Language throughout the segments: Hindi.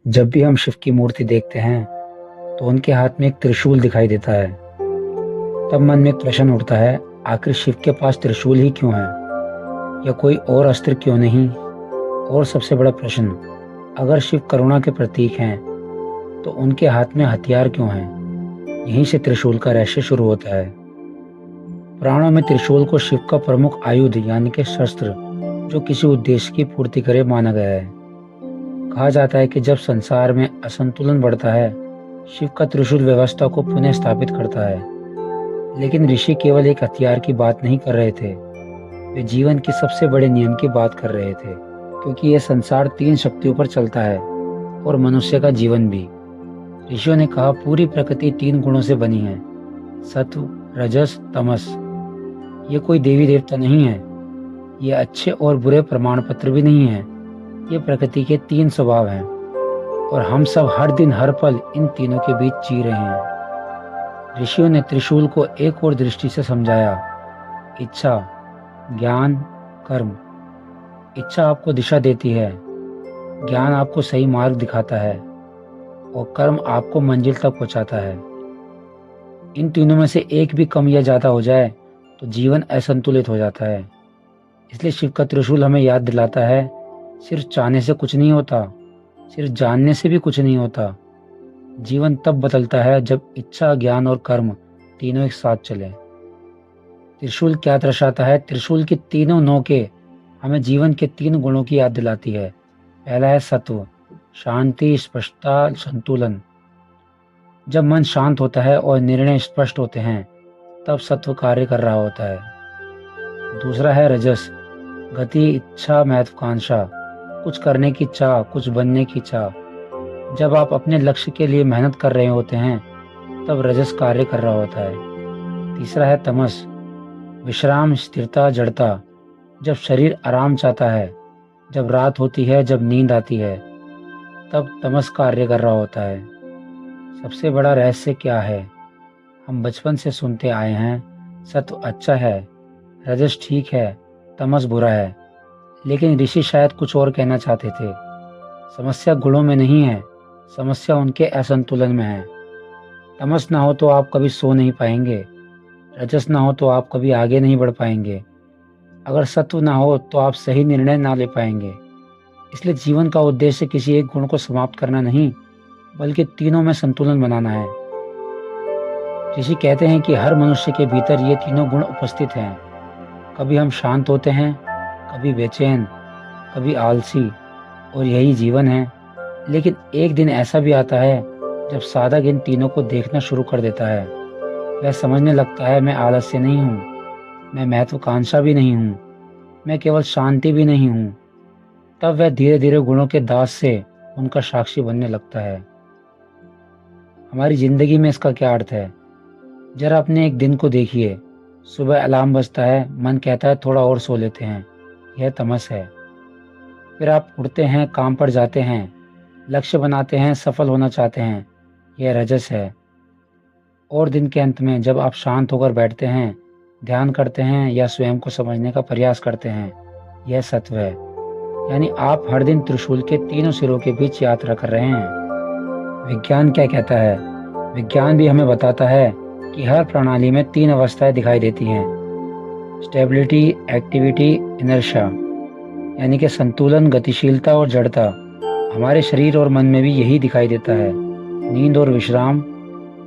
जब भी हम शिव की मूर्ति देखते हैं तो उनके हाथ में एक त्रिशूल दिखाई देता है। तब मन में एक प्रश्न उठता है, आखिर शिव के पास त्रिशूल ही क्यों है, या कोई और अस्त्र क्यों नहीं? और सबसे बड़ा प्रश्न, अगर शिव करुणा के प्रतीक हैं तो उनके हाथ में हथियार क्यों हैं? यहीं से त्रिशूल का रहस्य शुरू होता है। पुराणों में त्रिशूल को शिव का प्रमुख आयुध यानी कि शस्त्र जो किसी उद्देश्य की पूर्ति करे माना गया है। कहा जाता है कि जब संसार में असंतुलन बढ़ता है, शिव का त्रिशूल व्यवस्था को पुनः स्थापित करता है। लेकिन ऋषि केवल एक हथियार की बात नहीं कर रहे थे, वे जीवन के सबसे बड़े नियम की बात कर रहे थे, क्योंकि यह संसार 3 शक्तियों पर चलता है और मनुष्य का जीवन भी। ऋषियों ने कहा, पूरी प्रकृति 3 गुणों से बनी है, सत्व, रजस, तमस। ये कोई देवी देवता नहीं है, ये अच्छे और बुरे प्रमाण पत्र भी नहीं है, ये प्रकृति के 3 स्वभाव हैं और हम सब हर दिन हर पल इन तीनों के बीच जी रहे हैं। ऋषियों ने त्रिशूल को एक और दृष्टि से समझाया, इच्छा, ज्ञान, कर्म। इच्छा आपको दिशा देती है, ज्ञान आपको सही मार्ग दिखाता है और कर्म आपको मंजिल तक पहुंचाता है। इन तीनों में से एक भी कम या ज्यादा हो जाए तो जीवन असंतुलित हो जाता है। इसलिए शिव का त्रिशूल हमें याद दिलाता है, सिर्फ चाहने से कुछ नहीं होता, सिर्फ जानने से भी कुछ नहीं होता। जीवन तब बदलता है जब इच्छा, ज्ञान और कर्म तीनों एक साथ चले। त्रिशूल क्या दर्शाता है? त्रिशूल की तीनों नोकें हमें जीवन के 3 गुणों की याद दिलाती है। पहला है सत्व, शांति, स्पष्टता, संतुलन। जब मन शांत होता है और निर्णय स्पष्ट होते हैं, तब सत्व कार्य कर रहा होता है। दूसरा है रजस, गति, इच्छा, महत्वाकांक्षा, कुछ करने की चाह, कुछ बनने की चाह। जब आप अपने लक्ष्य के लिए मेहनत कर रहे होते हैं, तब रजस कार्य कर रहा होता है। तीसरा है तमस, विश्राम, स्थिरता, जड़ता। जब शरीर आराम चाहता है, जब रात होती है, जब नींद आती है, तब तमस कार्य कर रहा होता है। सबसे बड़ा रहस्य क्या है? हम बचपन से सुनते आए हैं, सत्व अच्छा है, रजस ठीक है, तमस बुरा है। लेकिन ऋषि शायद कुछ और कहना चाहते थे। समस्या गुणों में नहीं है, समस्या उनके असंतुलन में है। तमस ना हो तो आप कभी सो नहीं पाएंगे, रजस ना हो तो आप कभी आगे नहीं बढ़ पाएंगे, अगर सत्व ना हो तो आप सही निर्णय ना ले पाएंगे। इसलिए जीवन का उद्देश्य किसी एक गुण को समाप्त करना नहीं, बल्कि तीनों में संतुलन बनाना है। ऋषि कहते हैं कि हर मनुष्य के भीतर ये तीनों गुण उपस्थित हैं। कभी हम शांत होते हैं, कभी बेचैन, कभी आलसी, और यही जीवन है। लेकिन एक दिन ऐसा भी आता है जब साधक इन तीनों को देखना शुरू कर देता है। वह समझने लगता है, मैं आलस्य नहीं हूँ, मैं महत्वाकांक्षा भी नहीं हूँ, मैं केवल शांति भी नहीं हूँ। तब वह धीरे धीरे गुणों के दास से उनका साक्षी बनने लगता है। हमारी जिंदगी में इसका क्या अर्थ है? जरा अपने एक दिन को देखिए। सुबह अलार्म बजता है, मन कहता है थोड़ा और सो लेते हैं, यह तमस है। फिर आप उठते हैं, काम पर जाते हैं, लक्ष्य बनाते हैं, सफल होना चाहते हैं, यह रजस है। और दिन के अंत में जब आप शांत होकर बैठते हैं, ध्यान करते हैं या स्वयं को समझने का प्रयास करते हैं, यह सत्व है। यानी आप हर दिन त्रिशूल के तीनों सिरों के बीच यात्रा कर रहे हैं। विज्ञान क्या कहता है? विज्ञान भी हमें बताता है कि हर प्रणाली में 3 अवस्थाएं दिखाई देती हैं, स्टेबिलिटी, एक्टिविटी, इनर्शिया। यानी कि संतुलन, गतिशीलता और जड़ता। हमारे शरीर और मन में भी यही दिखाई देता है। नींद और विश्राम,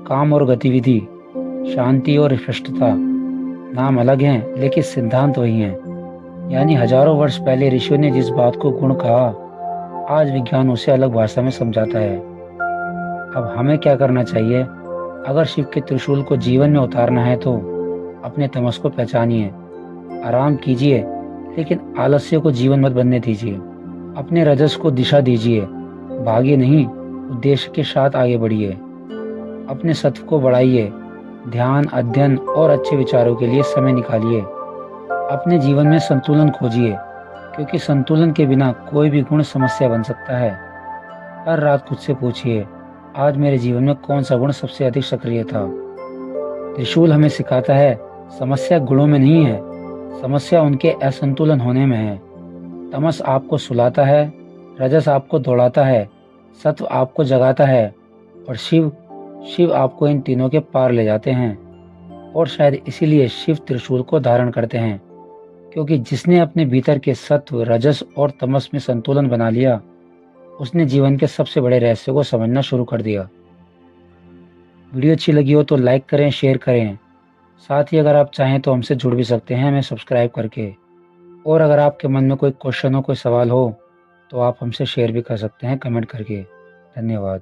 काम और गतिविधि, शांति और स्पष्टता। नाम अलग हैं लेकिन सिद्धांत वही हैं। यानी हजारों वर्ष पहले ऋषियों ने जिस बात को गुण कहा, आज विज्ञान उसे अलग भाषा में समझाता है। अब हमें क्या करना चाहिए? अगर शिव के त्रिशूल को जीवन में उतारना है तो अपने तमस को पहचानिए, आराम कीजिए, लेकिन आलस्य को जीवन मत बनने दीजिए। अपने रजस को दिशा दीजिए, भागिए नहीं, उद्देश्य के साथ आगे बढ़िए। अपने सत्व को बढ़ाइए, ध्यान, अध्ययन और अच्छे विचारों के लिए समय निकालिए। अपने जीवन में संतुलन खोजिए, क्योंकि संतुलन के बिना कोई भी गुण समस्या बन सकता है। हर रात खुद से पूछिए, आज मेरे जीवन में कौन सा गुण सबसे अधिक सक्रिय था? त्रिशूल हमें सिखाता है, समस्या गुणों में नहीं है, समस्या उनके असंतुलन होने में है। तमस आपको सुलाता है, रजस आपको दौड़ाता है सत्व आपको जगाता है और शिव शिव आपको इन तीनों के पार ले जाते हैं। और शायद इसीलिए शिव त्रिशूल को धारण करते हैं, क्योंकि जिसने अपने भीतर के सत्व, रजस और तमस में संतुलन बना लिया, उसने जीवन के सबसे बड़े रहस्य को समझना शुरू कर दिया। वीडियो अच्छी लगी हो तो लाइक करें, शेयर करें। साथ ही अगर आप चाहें तो हमसे जुड़ भी सकते हैं हमें सब्सक्राइब करके। और अगर आपके मन में कोई क्वेश्चन हो, कोई सवाल हो, तो आप हमसे शेयर भी कर सकते हैं कमेंट करके। धन्यवाद।